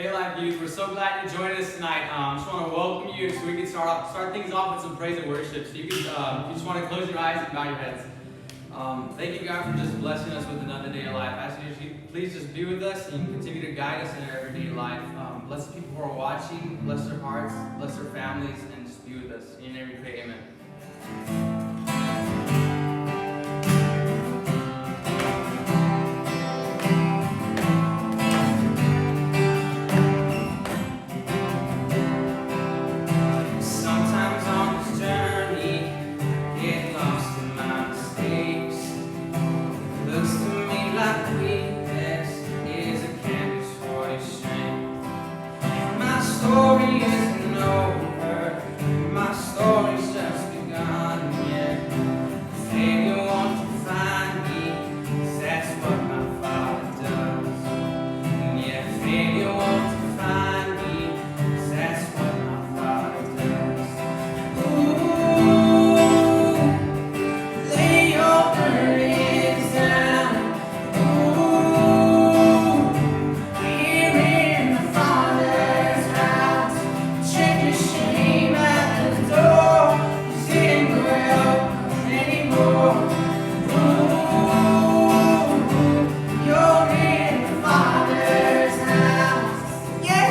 Hey Life Youth, we're so glad you joined us tonight. Just want to welcome you so we can start things off with some praise and worship. So you can, if you just want to close your eyes and bow your heads. Thank you, God, for just blessing us with another day of life. I ask you to please just be with us and continue to guide us in our everyday life. Bless the people who are watching, bless their hearts, bless their families, and just be with us. In your name we pray, amen. Yeah.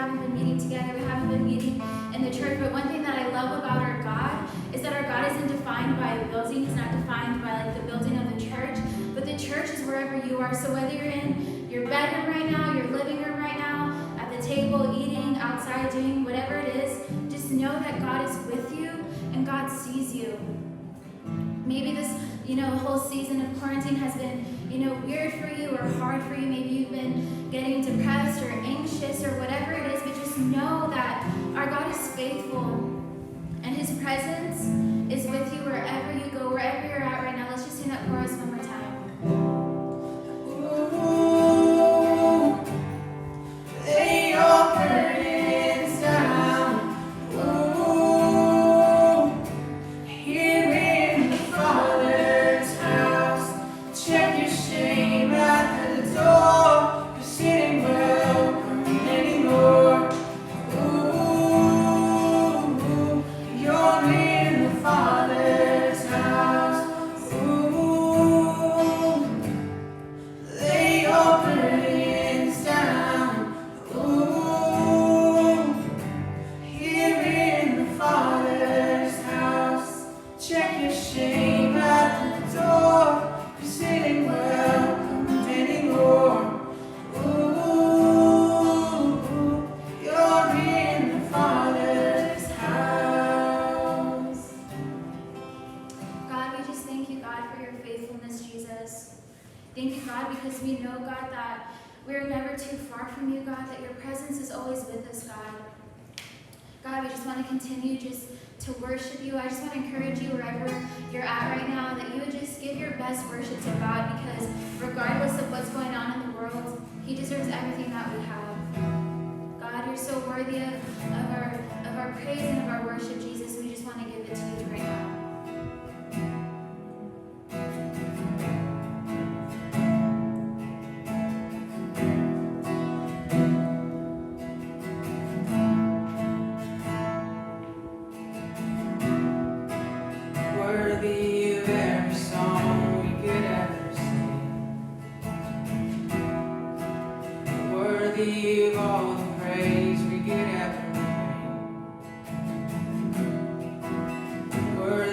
haven't been meeting together, we haven't been meeting in the church, but one thing that I love about our God is that our God isn't defined by a building. He's not defined by like the building of the church, but the church is wherever you are. So whether you're in your bedroom right now, your living room right now, at the table, eating, outside, doing whatever it is, just know that God is with you and God sees you. Maybe this, whole season of quarantine has been, weird for you or hard for you. Maybe you've been getting depressed or anxious or whatever it is, but just know that our God is faithful and His presence is with you wherever you go, wherever you're at right now. Let's just sing that chorus one more time. Ooh, lay your burdens down. Ooh, here in the Father's house, check your shame at the door. You're sitting welcome anymore. Ooh, you're in the Father's house. Ooh, lay your burdens down. Ooh, here in the Father's house, check your shame at the door. You're sitting welcome anymore. Ooh, you're in the Father's house. God, we just thank you, God, for your faithfulness, Jesus. Thank you, God, because we know, God, that we're never too far from you, God, that your presence is always with us, God. God, we just want to continue just to worship you. I just want to encourage you wherever you're at right now that you would just give your best worship to God, because regardless of what's going on in the world, He deserves everything that we have. God, you're so worthy of our praise and of our worship, Jesus. We just want to give it to you right now. Worthy of every song we could ever sing. Worthy of all the praise we could ever bring. Worthy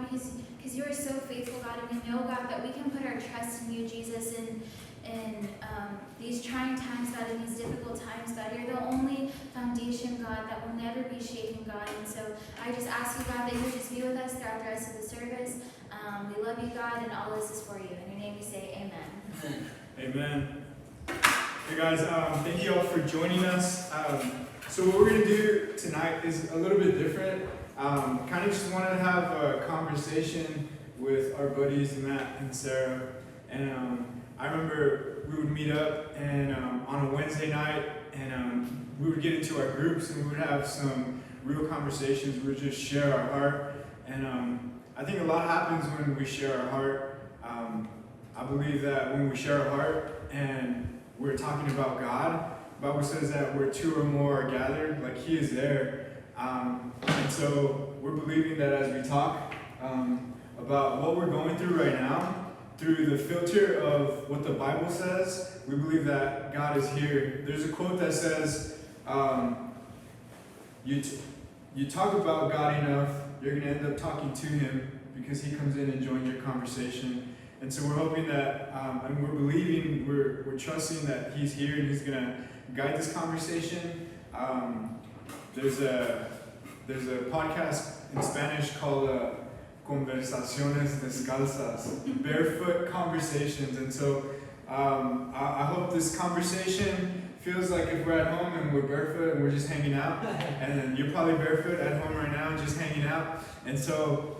because you are so faithful, God, and we know, God, that we can put our trust in you, Jesus, in these trying times, God, in these difficult times, God. You're the only foundation, God, that will never be shaken, God. And so I just ask you, God, that you would just be with us throughout the rest of the service. We love you, God, and all this is for you. In your name we say amen. Amen. Hey guys, thank you all for joining us. So what we're going to do tonight is a little bit different. Kind of just wanted to have a conversation with our buddies Matt and Sarah. And I remember we would meet up and on a Wednesday night, and we would get into our groups and we would have some real conversations. We would just share our heart. And I think a lot happens when we share our heart. I believe that when we share our heart and we're talking about God, the Bible says that where two or more are gathered, like He is there. And so we're believing that as we talk about what we're going through right now, through the filter of what the Bible says, we believe that God is here. There's a quote that says, you talk about God enough, you're going to end up talking to Him because He comes in and joins your conversation. And so we're hoping that, and we're believing, we're trusting that He's here and He's going to guide this conversation. There's a podcast in Spanish called Conversaciones Descalzas, barefoot conversations. And so I hope this conversation feels like if we're at home and we're barefoot and we're just hanging out, and then you're probably barefoot at home right now just hanging out. And so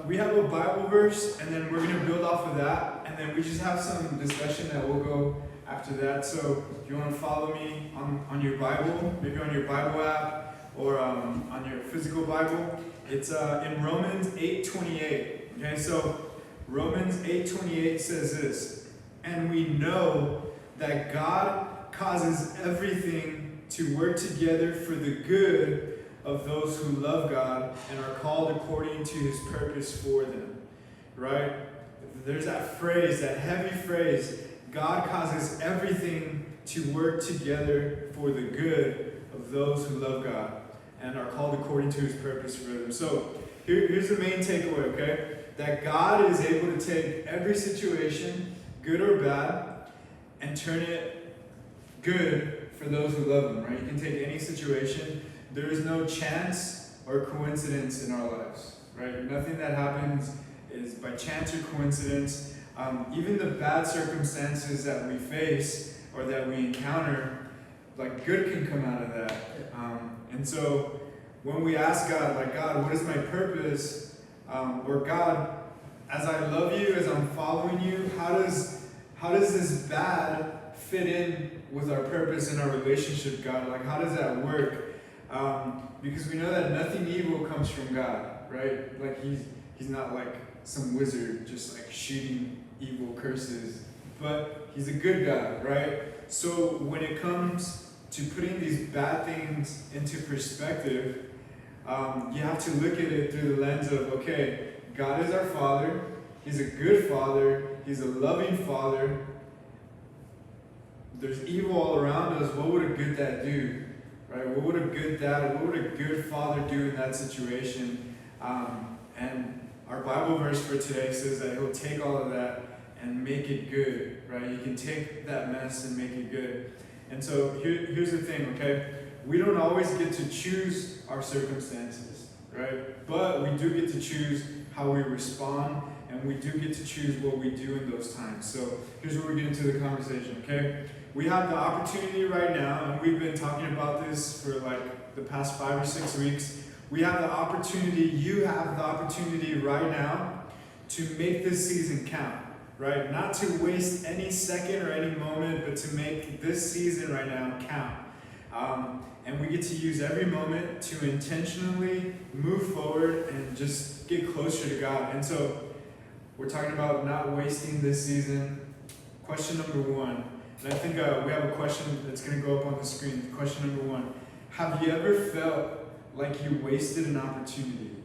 we have a Bible verse, and then we're going to build off of that, and then we just have some discussion that will go after that. So if you want to follow me on your Bible, maybe on your Bible app or on your physical Bible, it's in Romans 8:28. Okay, so Romans 8:28 says this, and we know that God causes everything to work together for the good of those who love God and are called according to His purpose for them. Right? There's that phrase, that heavy phrase, God causes everything to work together for the good of those who love God and are called according to His purpose for them. So here's the main takeaway, okay? That God is able to take every situation, good or bad, and turn it good for those who love Him, right? You can take any situation. There is no chance or coincidence in our lives, right? Nothing that happens is by chance or coincidence. Even the bad circumstances that we face or that we encounter, like good can come out of that. And so when we ask God, like, God, what is my purpose? Or God, as I love you, as I'm following you, how does this bad fit in with our purpose and our relationship, God? Like, how does that work? Because we know that nothing evil comes from God, right? Like he's not like some wizard just like shooting evil curses, but He's a good God, right? So when it comes to putting these bad things into perspective, you have to look at it through the lens of, okay, God is our Father. He's a good Father. He's a loving Father. There's evil all around us. What would a good dad do? Right? What would a good dad, what would a good father do in that situation? And our Bible verse for today says that He'll take all of that and make it good, right? You can take that mess and make it good. And so here's the thing, okay? We don't always get to choose our circumstances, right? But we do get to choose how we respond, and we do get to choose what we do in those times. So here's where we get into the conversation, okay? We have the opportunity right now, and we've been talking about this for like the past 5 or 6 weeks. We have the opportunity, you have the opportunity right now to make this season count, right? Not to waste any second or any moment, but to make this season right now count. And we get to use every moment to intentionally move forward and just get closer to God. And so we're talking about not wasting this season. Question number 1. And I think we have a question that's going to go up on the screen. Question number 1. Have you ever felt like you wasted an opportunity?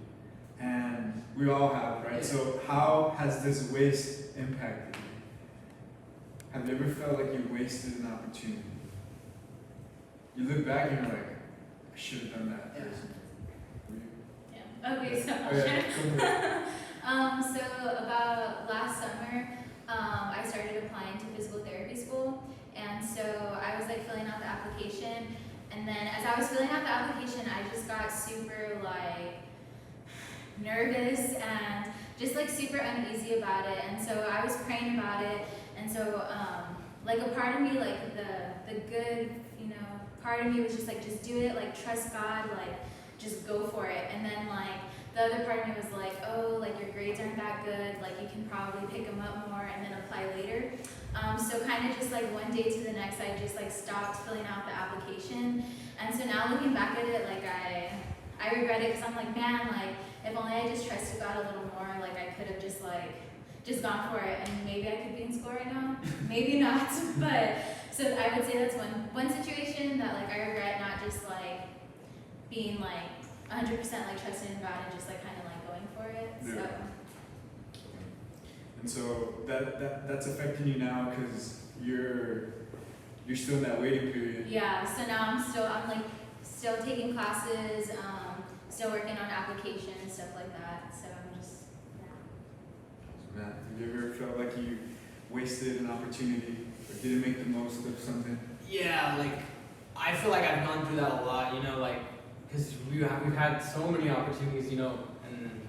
And we all have, right? So how has this waste impacted you? Have you ever felt like you wasted an opportunity? You look back and you're like, I should have done that. Yeah. Okay, so Oh, yeah. So about last summer, I started applying to physical therapy school, and so I was like filling out the application, and then as I was filling out the application, I just got super like nervous and just like super uneasy about it, and so I was praying about it, and so like a part of me, like the good, part of me was just like, just do it, like trust God, like just go for it, and then like the other part of me was like, oh, like your grades aren't that good, like you can probably pick them up more and then apply later. So kind of just like one day to the next, I just like stopped filling out the application, and so now looking back at it, like I regret it, because I'm like, man, like if only I just trusted God a little more, like I could have just gone for it, and maybe I could be in school right now, maybe not, but so I would say that's one situation that like I regret not just like being like 100% like trusting in God and just like kind of like going for it. Yeah. And so that's affecting you now because you're still in that waiting period. Yeah. So now I'm like still taking classes, still working on application and stuff like that. So I'm just Matt, have you ever felt like you wasted an opportunity or didn't make the most of something? Yeah, like I feel like I've gone through that a lot, like because we've had so many opportunities, and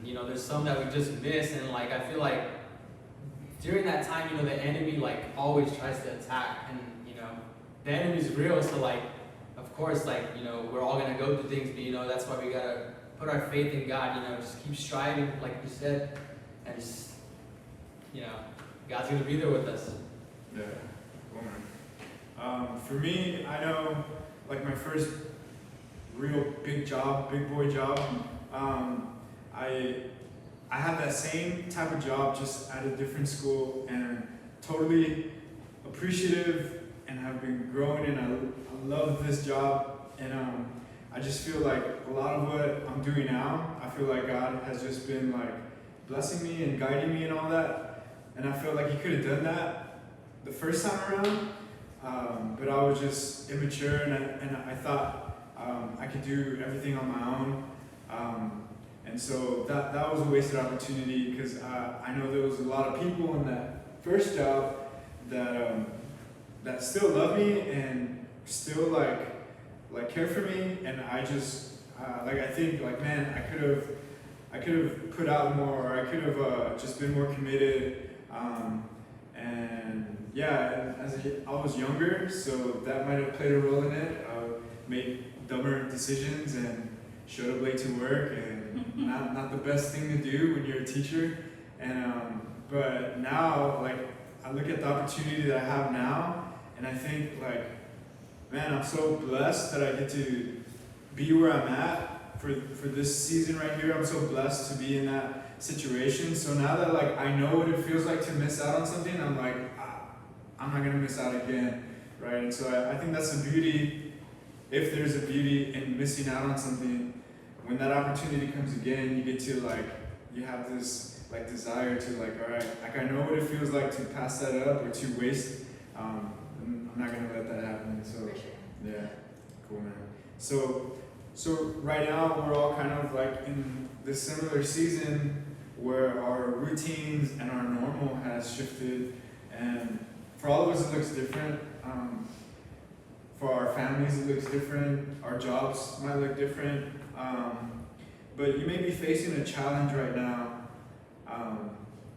there's some that we just miss, and like I feel like during that time, the enemy like always tries to attack, and the enemy's real, so like of course like we're all gonna go through things, but that's why we gotta put our faith in God, just keep striving, like you said, and just God's gonna be there with us. Yeah, cool, man. For me, I know like my first real big boy job, I had that same type of job just at a different school, and totally appreciative, and have been growing, and I love this job, and I just feel like a lot of what I'm doing now, I feel like God has just been like blessing me and guiding me and all that, and I feel like He could have done that the first time around, but I was just immature, and I thought I could do everything on my own, and so that was a wasted opportunity, because I know there was a lot of people in that first job that still love me and still like care for me, and I just I think like, man, I could have put out more, or I could have just been more committed, and yeah, as I was younger, so that might have played a role in it. I made dumber decisions and showed up late to work, and not the best thing to do when you're a teacher. And but now, like, I look at the opportunity that I have now, and I think like, man, I'm so blessed that I get to be where I'm at for this season right here. I'm so blessed to be in that situation. So now that like I know what it feels like to miss out on something, I'm like, I'm not gonna miss out again, right? And so I think that's the beauty, if there's a beauty in missing out on something. When that opportunity comes again, you get to like, you have this like desire to like, all right, like I know what it feels like to pass that up or to waste. I'm not gonna let that happen. So for sure. yeah, cool, man. So right now we're all kind of like in this similar season where our routines and our normal has shifted, and for all of us it looks different. For our families it looks different. Our jobs might look different. But you may be facing a challenge right now.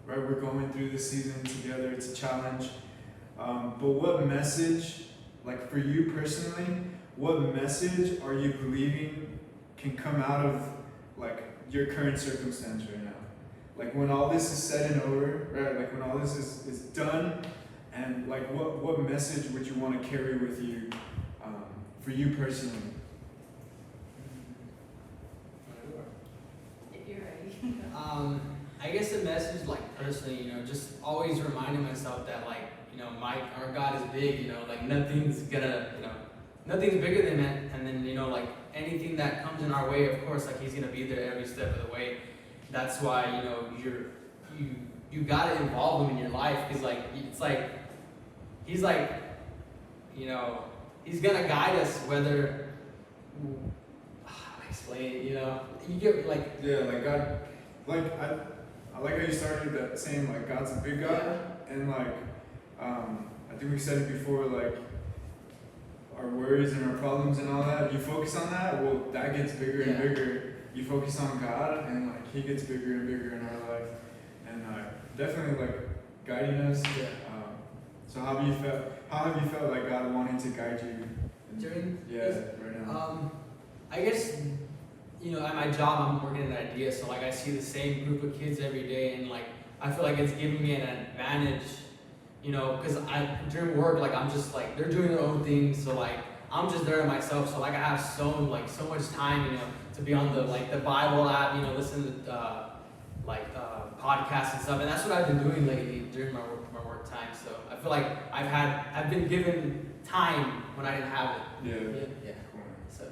Right, we're going through this season together. It's a challenge. But what message, like for you personally, what message are you believing can come out of like your current circumstance right now? Like when all this is said and over, right? Like when all this is done, and like what message would you want to carry with you for you personally? If you're ready. I guess the message, like personally, just always reminding myself that like, our God is big, like nothing's bigger than that. And then, like anything that comes in our way, of course, like He's gonna be there every step of the way. That's why, you gotta involve Him in your life, because like, it's like, He's like, He's gonna guide us whether, explain, you get like, Yeah, like God, like I like how you started that saying like God's a big God, and like I think we said it before, like our worries and our problems and all that. You focus on that, well, that gets bigger and bigger. You focus on God, and like He gets bigger and bigger in our life, and definitely like guiding us. Yeah. So how have you felt? How have you felt like God wanting to guide you? During right now. I guess, you know, at my job I'm working an idea, so like I see the same group of kids every day, and like I feel like it's giving me an advantage, you know, because during work, like I'm just like they're doing their own thing, so like I'm just there to myself, so like I have so much time, you know, to be on the Bible app, you know, listen to podcasts and stuff, and that's what I've been doing lately during my work time. So I feel like I've been given time when I didn't have it. Yeah. Cool. So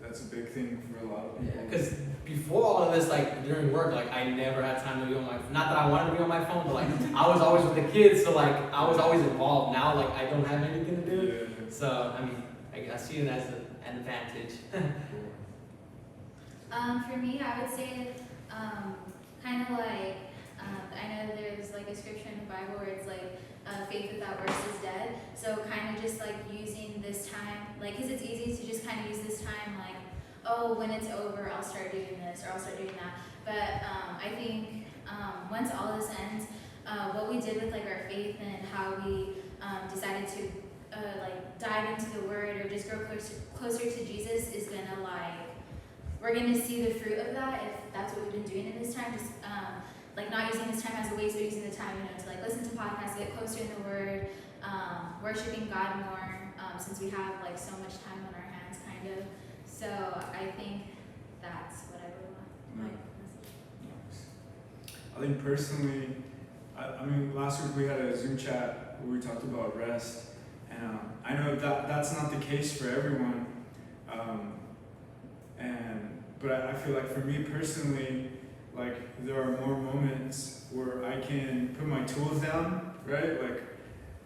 that's a big thing for a lot of people. because before all of this, like during work, like I never had time to be on my. Not that I wanted to be on my phone, but like I was always with the kids, so like I was always involved. Now like I don't have anything to do. Yeah. So I mean, I see it as an advantage. For me, I would say, kind of like, I know there's like a scripture in the Bible where it's like, faith without works is dead. So kind of just like using this time, like, because it's easy to just kind of use this time, like, oh, when it's over, I'll start doing this or I'll start doing that. But I think once all this ends, what we did with like our faith and how we decided to like dive into the Word or just grow closer to Jesus is gonna we're gonna see the fruit of that if that's what we've been doing in this time. Just like not using this time as a waste, but using the time, you know, to like listen to podcasts, get closer in the Word, worshiping God more, since we have like so much time on our hands, kind of. So I think that's what I would want. I think personally, I mean, last week we had a Zoom chat where we talked about rest, and I know that's not the case for everyone, but I feel like for me personally, like there are more moments where I can put my tools down, right? Like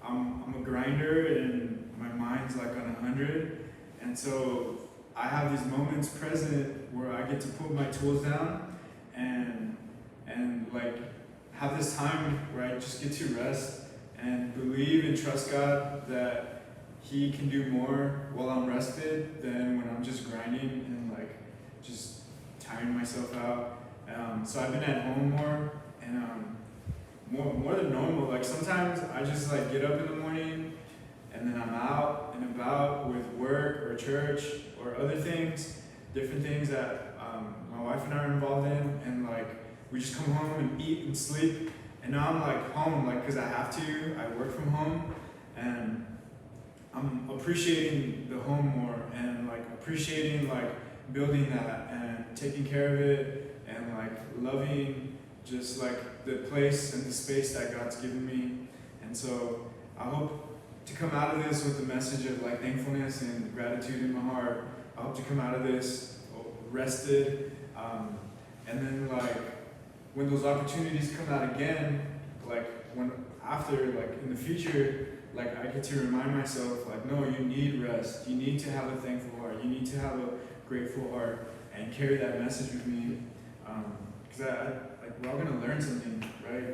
I'm a grinder and my mind's like on 100, and so I have these moments present where I get to put my tools down and like have this time where I just get to rest and believe and trust God that He can do more while I'm rested than when I'm just grinding and like just tiring myself out. So I've been at home more and more than normal. Like sometimes I just like get up in the morning and then I'm out and about with work or church or other things, different things that my wife and I are involved in, and like we just come home and eat and sleep. And now I'm like home, like because I have to. I work from home, and I'm appreciating the home more and like appreciating like building that and taking care of it and like loving just like the place and the space that God's given me. And so I hope to come out of this with a message of like thankfulness and gratitude in my heart. I hope to come out of this rested, and then like when those opportunities come out again, like when after like in the future, like I get to remind myself like, no, you need rest. You need to have a thankful heart. You need to have a grateful heart and carry that message with me, because like we're all gonna learn something, right?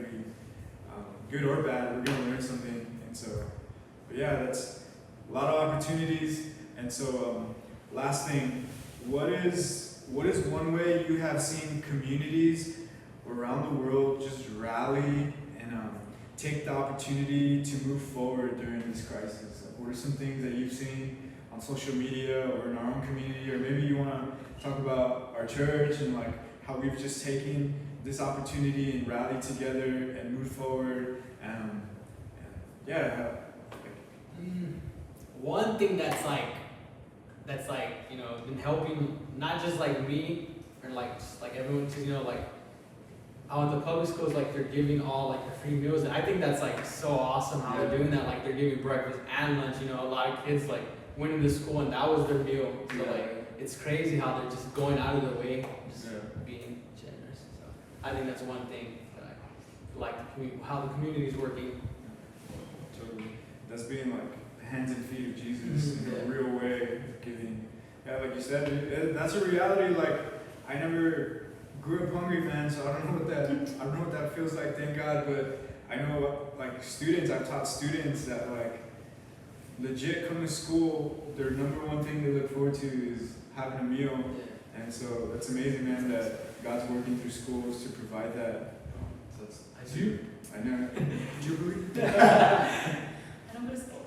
Good or bad, we're gonna learn something. And so, but yeah, that's a lot of opportunities. And so, last thing, what is one way you have seen communities around the world just rally and take the opportunity to move forward during this crisis? Like, what are some things that you've seen on social media or in our own community, or maybe you want to talk about our church and like how we've just taken this opportunity and rallied together and moved forward, and one thing that's like you know been helping not just like me or like just like everyone, because you know like out the public schools, like they're giving all like the free meals, and I think that's like so awesome how they're doing that. Like they're giving breakfast and lunch. You know, a lot of kids like went into school and that was their meal. So like it's crazy how they're just going out of their way, just being generous. So I think that's one thing that I like how the community is working. Totally, that's being like the hands and feet of Jesus in a real way of giving. Yeah, like you said, that's a reality. Like I never grew up hungry, man. So I don't know what that feels like. Thank God, but I know like students. I've taught students that like legit come to school. Their number one thing they look forward to is having a meal, and so it's amazing, man, that God's working through schools to provide that. So I do. I know. Do you believe? I don't go to school.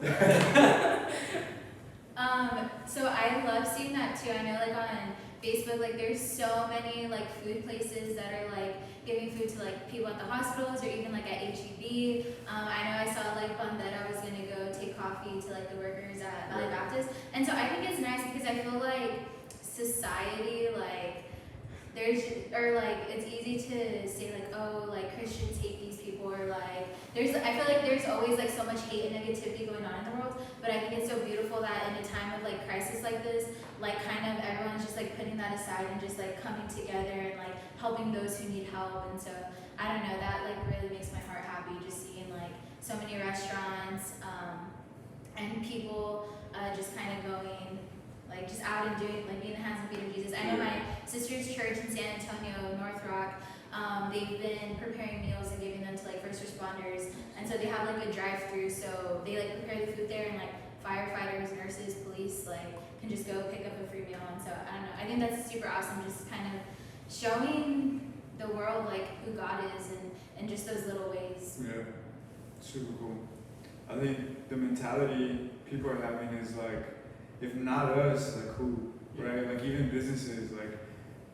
So I love seeing that too. I know like on Facebook, like there's so many like food places that are like giving food to like people at the hospitals or even like at HEB. I know I saw like Bandera was gonna go take coffee to like the workers at Valley Baptist. And so I think it's nice because I feel like society, like it's easy to say like, oh, like Christians hate these people, or like I feel like there's always like so much hate and negativity going on in the world, but I think it's so beautiful that in a time of like crisis like this, like kind of everyone's just like putting that aside and just like coming together and like helping those who need help. And so I don't know, that like really makes my heart happy, just seeing like so many restaurants and people just kind of going like just out and doing, like being the hands and feet of Jesus. I know my sister's church in San Antonio, North Rock, they've been preparing meals and giving them to like first responders. And so they have like a drive-through, so they like prepare the food there, and like firefighters, nurses, police, like can just go pick up a free meal. And so I don't know, I think that's super awesome, just kind of showing the world like who God is and just those little ways. Yeah, super cool. I think the mentality people are having is like, if not us, like who, right? Like even businesses, like,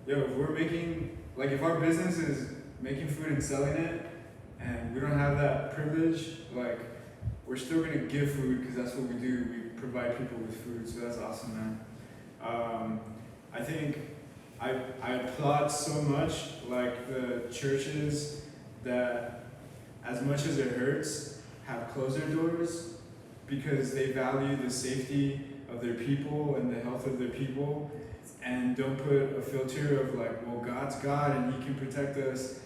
yo, if we're making, like if our business is making food and selling it, and we don't have that privilege, like we're still gonna give food because that's what we do. We provide people with food, so that's awesome, man. I think I applaud so much like the churches that, as much as it hurts, have closed their doors because they value the safety of their people and the health of their people, and don't put a filter of like, well, God's God and He can protect us.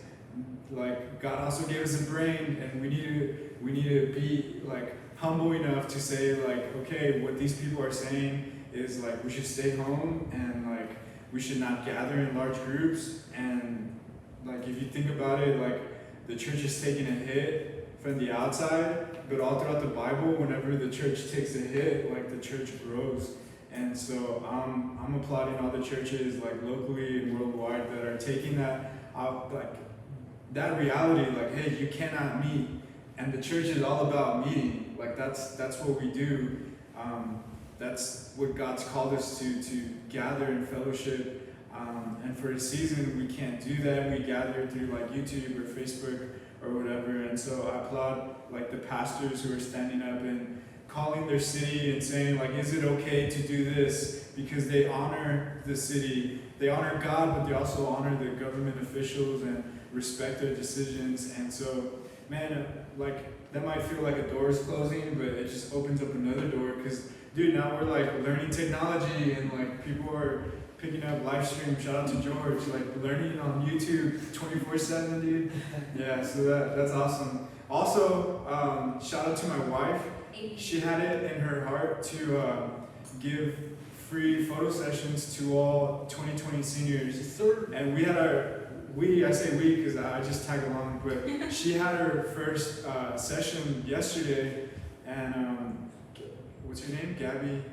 Like God also gave us a brain, and we need to be like humble enough to say like, okay, what these people are saying is like we should stay home, and like we should not gather in large groups. And like if you think about it, like the church is taking a hit from the outside, but all throughout the Bible, whenever the church takes a hit, like the church grows. And so I'm applauding all the churches like locally and worldwide that are taking that out, like that reality, like, hey, you cannot meet, and the church is all about meeting. Like that's what we do. That's what God's called us to gather in fellowship. And for a season, we can't do that. We gather through like YouTube or Facebook or whatever. And so I applaud like the pastors who are standing up and calling their city and saying like, is it okay to do this? Because they honor the city, they honor God, but they also honor the government officials and respect their decisions. And so, man, like that might feel like a door is closing, but it just opens up another door. Because dude, now we're like learning technology, and like people are picking up live stream. Shout out to George, like learning on YouTube 24/7, dude. Yeah, so that's awesome. Also, shout out to my wife. She had it in her heart to give free photo sessions to all 2020 seniors. Yes, sir. And we had I say we because I just tag along, but she had her first session yesterday, and what's your name? Gabby.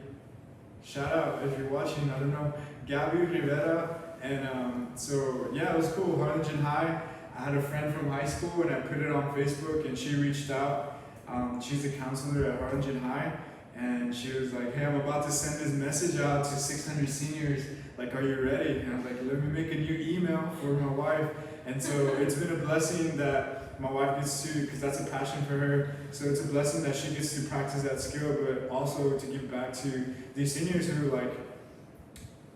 Shout out if you're watching, I don't know. Gabby Rivera. And so yeah, it was cool. Harlingen High. I had a friend from high school, and I put it on Facebook, and she reached out. She's a counselor at Harlingen High, and she was like, hey, I'm about to send this message out to 600 seniors. Like, are you ready? And I was like, let me make a new email for my wife. And so it's been a blessing that my wife gets to, because that's a passion for her. So it's a blessing that she gets to practice that skill, but also to give back to these seniors who are like,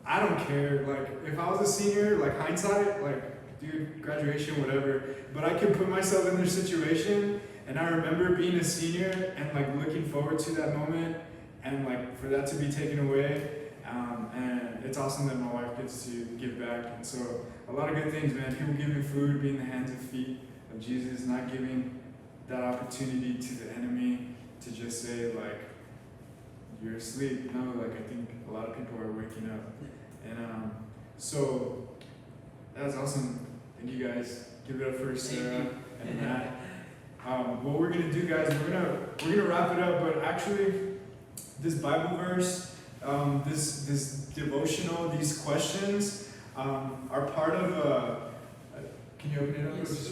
I don't care. Like, if I was a senior, like hindsight, like, dude, graduation, whatever. But I can put myself in their situation. And I remember being a senior and like looking forward to that moment, and like for that to be taken away. And it's awesome that my wife gets to give back. And so a lot of good things, man. People giving food, being the hands and feet of Jesus, not giving that opportunity to the enemy to just say like, you're asleep. No, like I think a lot of people are waking up. And so That was awesome. Thank you guys. Give it up for Sarah you. and Matt. What we're gonna do, guys, we're gonna wrap it up. But actually, this Bible verse, this devotional, these questions, are part of a. Can you open it up? Yes.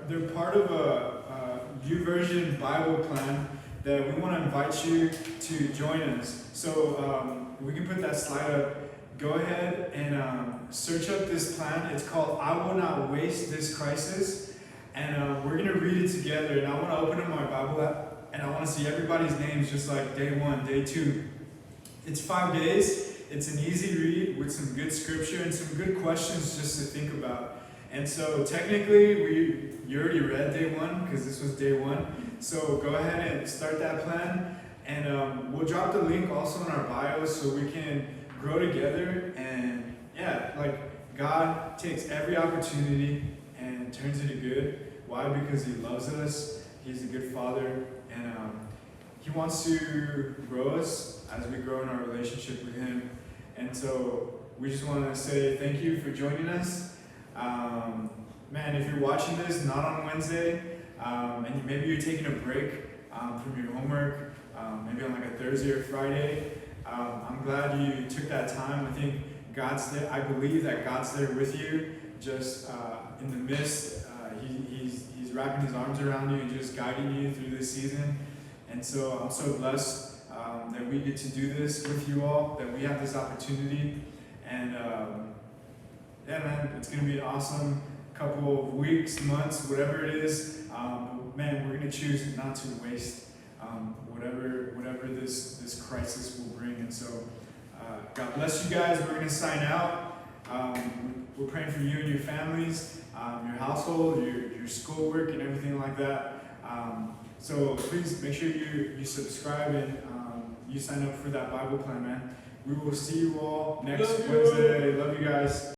They're part of a YouVersion Bible plan that we want to invite you to join us. So we can put that slide up. Go ahead and search up this plan. It's called "I Will Not Waste This Crisis," and we're gonna read it together. And I want to open up my Bible app, and I want to see everybody's names, just like day 1, day 2. It's 5 days. It's an easy read with some good scripture and some good questions just to think about. And so technically, you already read day 1 because this was day 1. So go ahead and start that plan, and we'll drop the link also in our bio so we can grow together. And yeah, like God takes every opportunity and turns it to good. Why? Because He loves us. He's a good Father, and He wants to grow us as we grow in our relationship with Him. And so we just want to say thank you for joining us. Man, if you're watching this not on Wednesday, and maybe you're taking a break from your homework, maybe on like a Thursday or Friday, I'm glad you took that time. I think God's there. I believe that God's there with you, just in the midst. He's wrapping His arms around you and just guiding you through this season. And so I'm so blessed that we get to do this with you all, that we have this opportunity. And yeah, man, it's going to be an awesome couple of weeks, months, whatever it is. Man, we're going to choose not to waste whatever this crisis will bring. And so God bless you guys. We're going to sign out. We're praying for you and your families, your household, your schoolwork, and everything like that. So please make sure you subscribe and you sign up for that Bible plan, man. We will see you all next Wednesday. Love you guys.